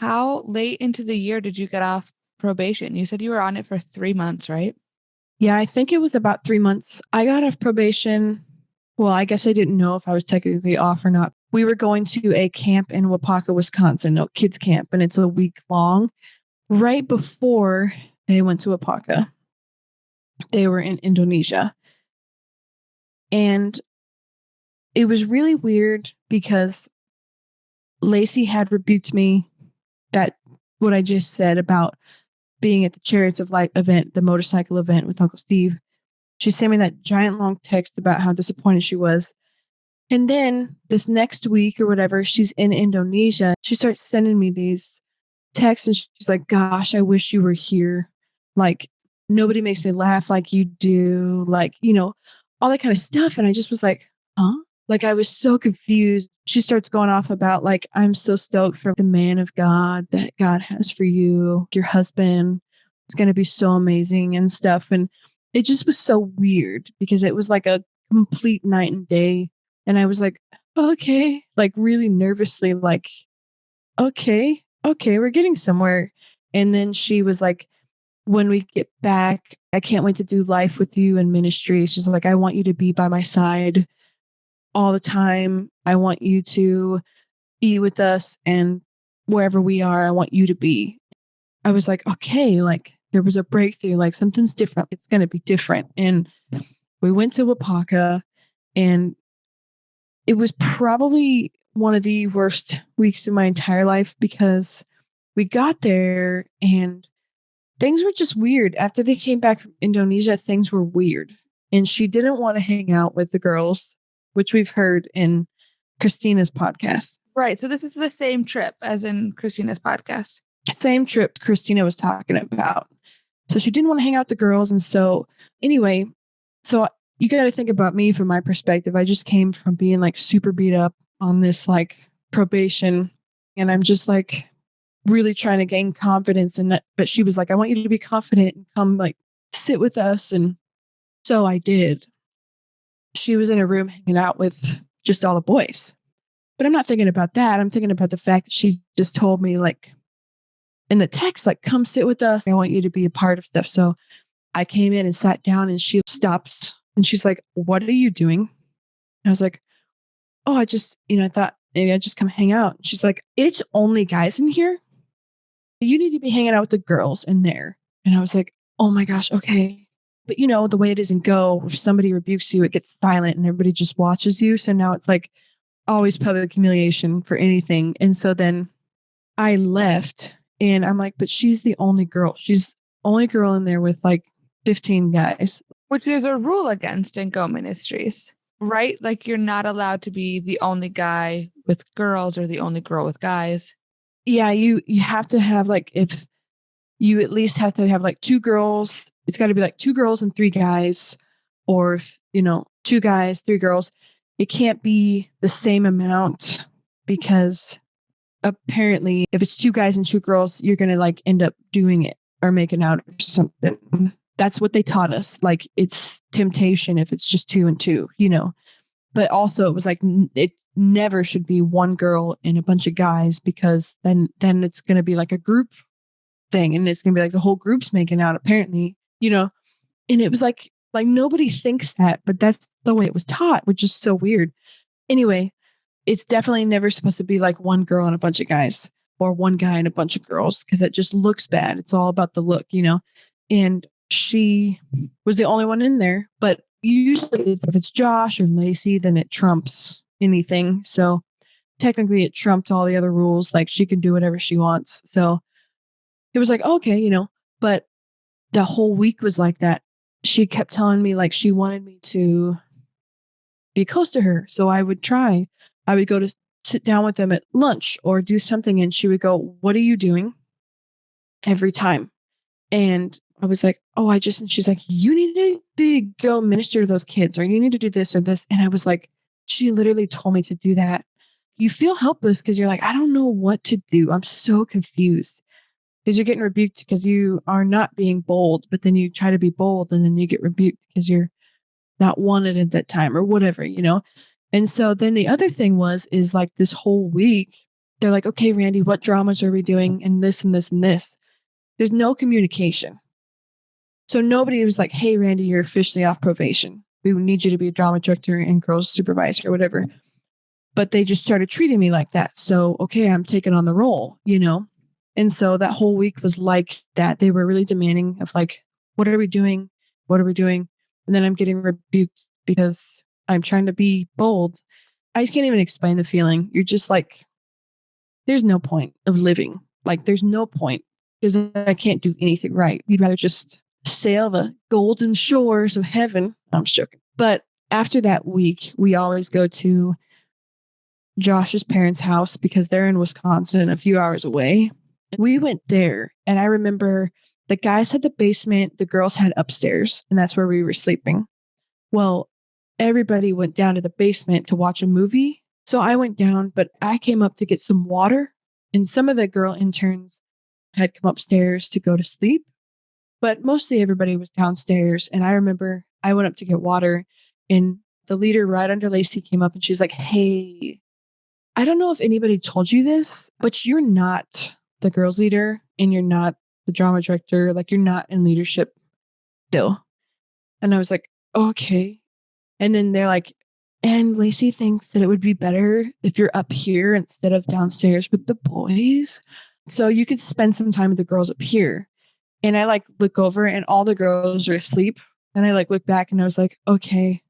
how late into the year did you get off probation? You said you were on it for 3 months, right? Yeah, I think it was about 3 months. I got off probation. Well, I guess I didn't know if I was technically off or not. We were going to a camp in Wapaka, Wisconsin, no kids camp, and it's a week long. Right before they went to Wapaka, they were in Indonesia. And it was really weird because Laci had rebuked me that what I just said about being at the Chariots of Light event, the motorcycle event with Uncle Steve. She sent me that giant long text about how disappointed she was. And then this next week or whatever, she's in Indonesia. She starts sending me these texts and she's like, gosh, I wish you were here. Like, nobody makes me laugh like you do. Like, all that kind of stuff. And I just was like, huh? Like, I was so confused. She starts going off about, like, I'm so stoked for the man of God that God has for you. Your husband is going to be so amazing and stuff. And it just was so weird because it was like a complete night and day. And I was like, okay, like really nervously, like, okay, we're getting somewhere. And then she was like, when we get back, I can't wait to do life with you in ministry. She's like, I want you to be by my side all the time. I want you to be with us, and wherever we are, I want you to be. I was like, okay, like there was a breakthrough, like something's different. It's going to be different. And we went to Wapaka, and it was probably one of the worst weeks of my entire life because we got there and things were just weird. After they came back from Indonesia, things were weird. And she didn't want to hang out with the girls, which we've heard in Christina's podcast. Right. So this is the same trip as in Christina's podcast. Same trip Christina was talking about. So she didn't want to hang out with the girls. And so anyway, so you got to think about me from my perspective. I just came from being like super beat up on this like probation. And I'm just like really trying to gain confidence in that. But she was like, I want you to be confident and come like sit with us. And so I did. She was in a room hanging out with just all the boys. But I'm not thinking about that. I'm thinking about the fact that she just told me like in the text, like, come sit with us. I want you to be a part of stuff. So I came in and sat down and she stops and she's like, what are you doing? And I was like, oh, I just, I thought maybe I'd just come hang out. And she's like, it's only guys in here. You need to be hanging out with the girls in there. And I was like, oh my gosh, okay. But the way it is in Go, if somebody rebukes you, it gets silent and everybody just watches you. So now it's like always public humiliation for anything. And so then I left and I'm like, but she's the only girl. She's the only girl in there with like 15 guys. Which there's a rule against in Go Ministries, right? Like you're not allowed to be the only guy with girls or the only girl with guys. Yeah, you have to have like, if you at least have to have like 2 girls, it's got to be like 2 girls and 3 guys, or if, 2 guys, 3 girls. It can't be the same amount because apparently if it's 2 guys and 2 girls, you're going to like end up doing it or making out or something. That's what they taught us. Like it's temptation if it's just 2 and 2, but also it was like, it never should be 1 girl and a bunch of guys because then it's going to be like a group thing and it's going to be like the whole group's making out apparently, and it was like nobody thinks that, but that's the way it was taught, which is so weird. Anyway, it's definitely never supposed to be like 1 girl and a bunch of guys or 1 guy and a bunch of girls because that just looks bad. It's all about the look, and she was the only one in there, but usually if it's Josh or Laci, then it trumps anything. So technically it trumped all the other rules. Like she can do whatever she wants. So it was like, okay, but the whole week was like that. She kept telling me like she wanted me to be close to her. So I would go to sit down with them at lunch or do something. And she would go, what are you doing? Every time. And I was like, oh, and she's like, you need to go minister to those kids, or you need to do this or this. And I was like, she literally told me to do that. You feel helpless because you're like, I don't know what to do. I'm so confused because you're getting rebuked because you are not being bold, but then you try to be bold and then you get rebuked because you're not wanted at that time or whatever, And so then the other thing is like this whole week, they're like, okay, Randy, what dramas are we doing? And this and this and this. There's no communication. So nobody was like, hey, Randy, you're officially off probation. We need you to be a drama director and girls supervisor or whatever. But they just started treating me like that. So, okay, I'm taking on the role, you know? And so that whole week was like that. They were really demanding of like, what are we doing? What are we doing? And then I'm getting rebuked because I'm trying to be bold. I can't even explain the feeling. You're just like, there's no point of living. Like, there's no point because I can't do anything right. You'd rather just sail the golden shores of heaven. I'm just joking. But after that week, we always go to Josh's parents' house because they're in Wisconsin, a few hours away. We went there, and I remember the guys had the basement, the girls had upstairs, and that's where we were sleeping. Well, everybody went down to the basement to watch a movie. So I went down, but I came up to get some water, and some of the girl interns had come upstairs to go to sleep, but mostly everybody was downstairs. And I remember I went up to get water, and the leader right under Laci came up, and she's like, hey, I don't know if anybody told you this, but you're not the girls leader and you're not the drama director. Like, you're not in leadership still. And I was like, okay. And then they're like, and Laci thinks that it would be better if you're up here instead of downstairs with the boys. So you could spend some time with the girls up here. And I like look over and all the girls are asleep. And I like look back and I was like, okay.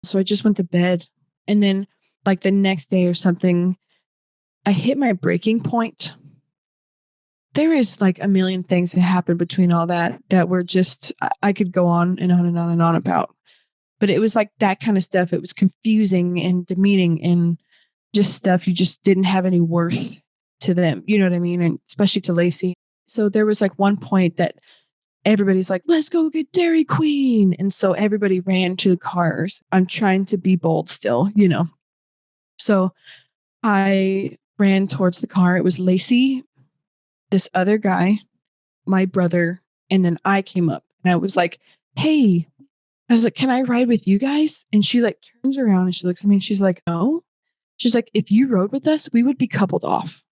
So I just went to bed. And then like the next day or something, I hit my breaking point. There is like a million things that happened between all that were just, I could go on and on and on and on about. But it was like that kind of stuff. It was confusing and demeaning and just stuff you just didn't have any worth to them. You know what I mean? And especially to Laci. So there was like one point that everybody's like, let's go get Dairy Queen. And so everybody ran to the cars. I'm trying to be bold still, you know. So I ran towards the car. It was Laci, this other guy, my brother, and then I came up and I was like, hey, I was like, can I ride with you guys? And she like turns around and she looks at me and she's like, no. She's like, if you rode with us, we would be coupled off.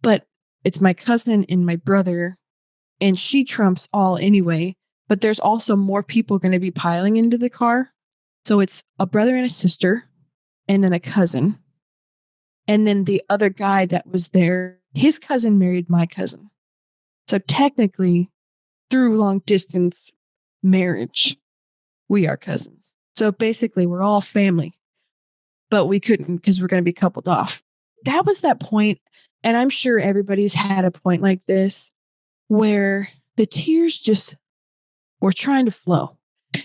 But it's my cousin and my brother, and she trumps all anyway. But there's also more people going to be piling into the car. So it's a brother and a sister, and then a cousin. And then the other guy that was there, his cousin married my cousin. So technically, through long distance marriage, we are cousins. So basically, we're all family, but we couldn't because we're going to be coupled off. That was that point. And I'm sure everybody's had a point like this where the tears just were trying to flow.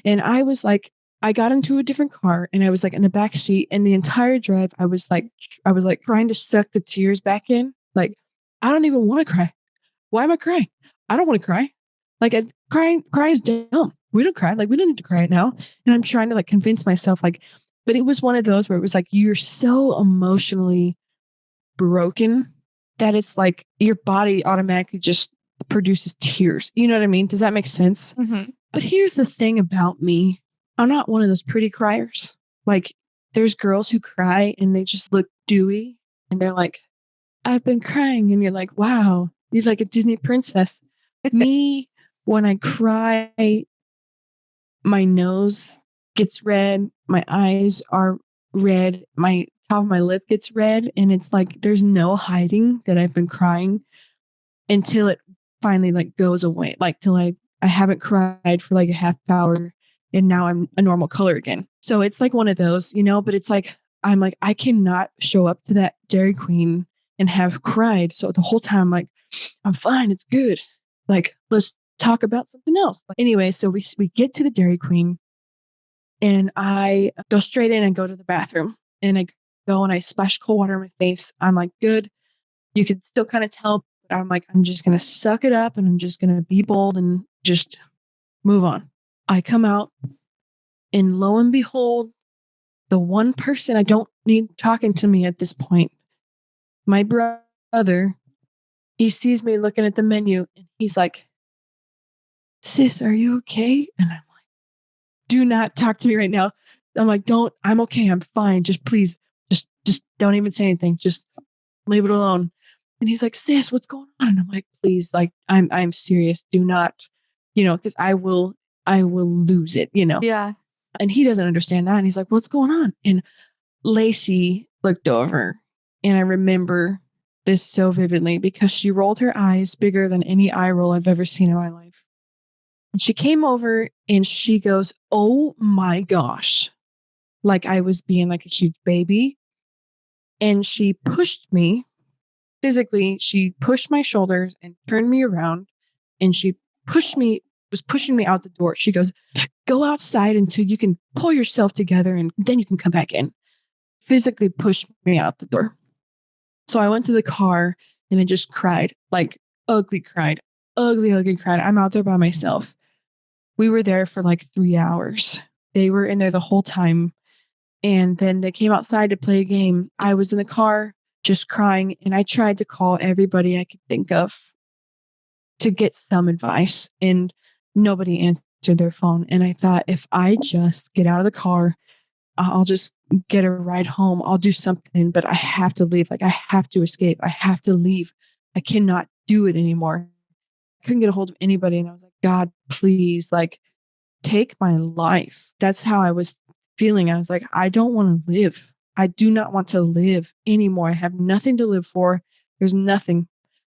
And I was like, I got into a different car and I was like in the back seat, and the entire drive, I was like trying to suck the tears back in. Like, I don't even want to cry. Why am I crying? I don't want to cry. Like, cry is dumb. We don't cry. Like, we don't need to cry right now. And I'm trying to like convince myself, like, but it was one of those where it was like, you're so emotionally broken that it's like your body automatically just produces tears. You know what I mean? Does that make sense? Mm-hmm. But here's the thing about me. I'm not one of those pretty criers. Like, there's girls who cry and they just look dewy and they're like, I've been crying. And you're like, wow, you're like a Disney princess. Me, when I cry, my nose gets red. My eyes are red. My top of my lip gets red. And it's like, there's no hiding that I've been crying until it finally like goes away. Like till I haven't cried for like a half hour and now I'm a normal color again. So it's like one of those, you know, but it's like, I'm like, I cannot show up to that Dairy Queen and have cried. So the whole time, like, I'm fine. It's good. Like, let's talk about something else. Anyway, so we get to the Dairy Queen and I go straight in and go to the bathroom, and I go and I splash cold water in my face. I'm like, good. You could still kind of tell, but I'm like, I'm just going to suck it up and I'm just going to be bold and just move on. I come out and lo and behold, the one person I don't need talking to me at this point, my brother, he sees me looking at the menu and he's like, sis, are you okay? And I'm like, do not talk to me right now. I'm like, I'm okay. I'm fine. Just please, just Just don't even say anything. Just leave it alone. And he's like, sis, what's going on? And I'm like, please, like, I'm serious. Do not, because I will lose it, Yeah. And he doesn't understand that. And he's like, what's going on? And Laci looked over, and I remember this so vividly because she rolled her eyes bigger than any eye roll I've ever seen in my life. And she came over and she goes, oh my gosh. Like I was being like a huge baby. And she pushed me physically. She pushed my shoulders and turned me around, and she was pushing me out the door. She goes, go outside until you can pull yourself together and then you can come back in. Physically pushed me out the door. So I went to the car and I just cried, like ugly cried. I'm out there by myself. We were there for like 3 hours. They were in there the whole time. And then they came outside to play a game. I was in the car just crying, and I tried to call everybody I could think of to get some advice, and nobody answered their phone. And I thought, if I just get out of the car, I'll just get a ride home. I'll do something, but I have to leave. Like I have to escape. I have to leave. I cannot do it anymore. I couldn't get a hold of anybody. And I was like, God, please, like, take my life. That's how I was feeling. I was like, I don't want to live. I do not want to live anymore. I have nothing to live for. There's nothing.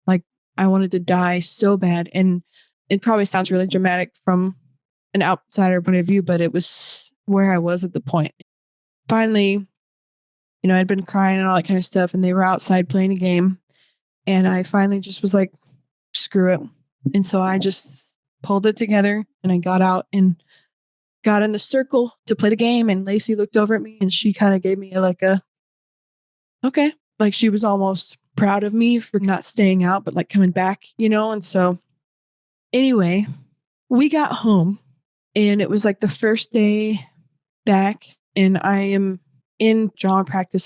Like, I wanted to die so bad. And it probably sounds really dramatic from an outsider point of view, but it was where I was at the point. Finally, I'd been crying and all that kind of stuff, and they were outside playing a game. And I finally just was like, screw it. And so I just pulled it together, and I got out and got in the circle to play the game. And Laci looked over at me, and she kind of gave me okay. Like she was almost proud of me for not staying out, but like coming back, And so anyway, we got home, and it was like the first day back, and I am in drama practice.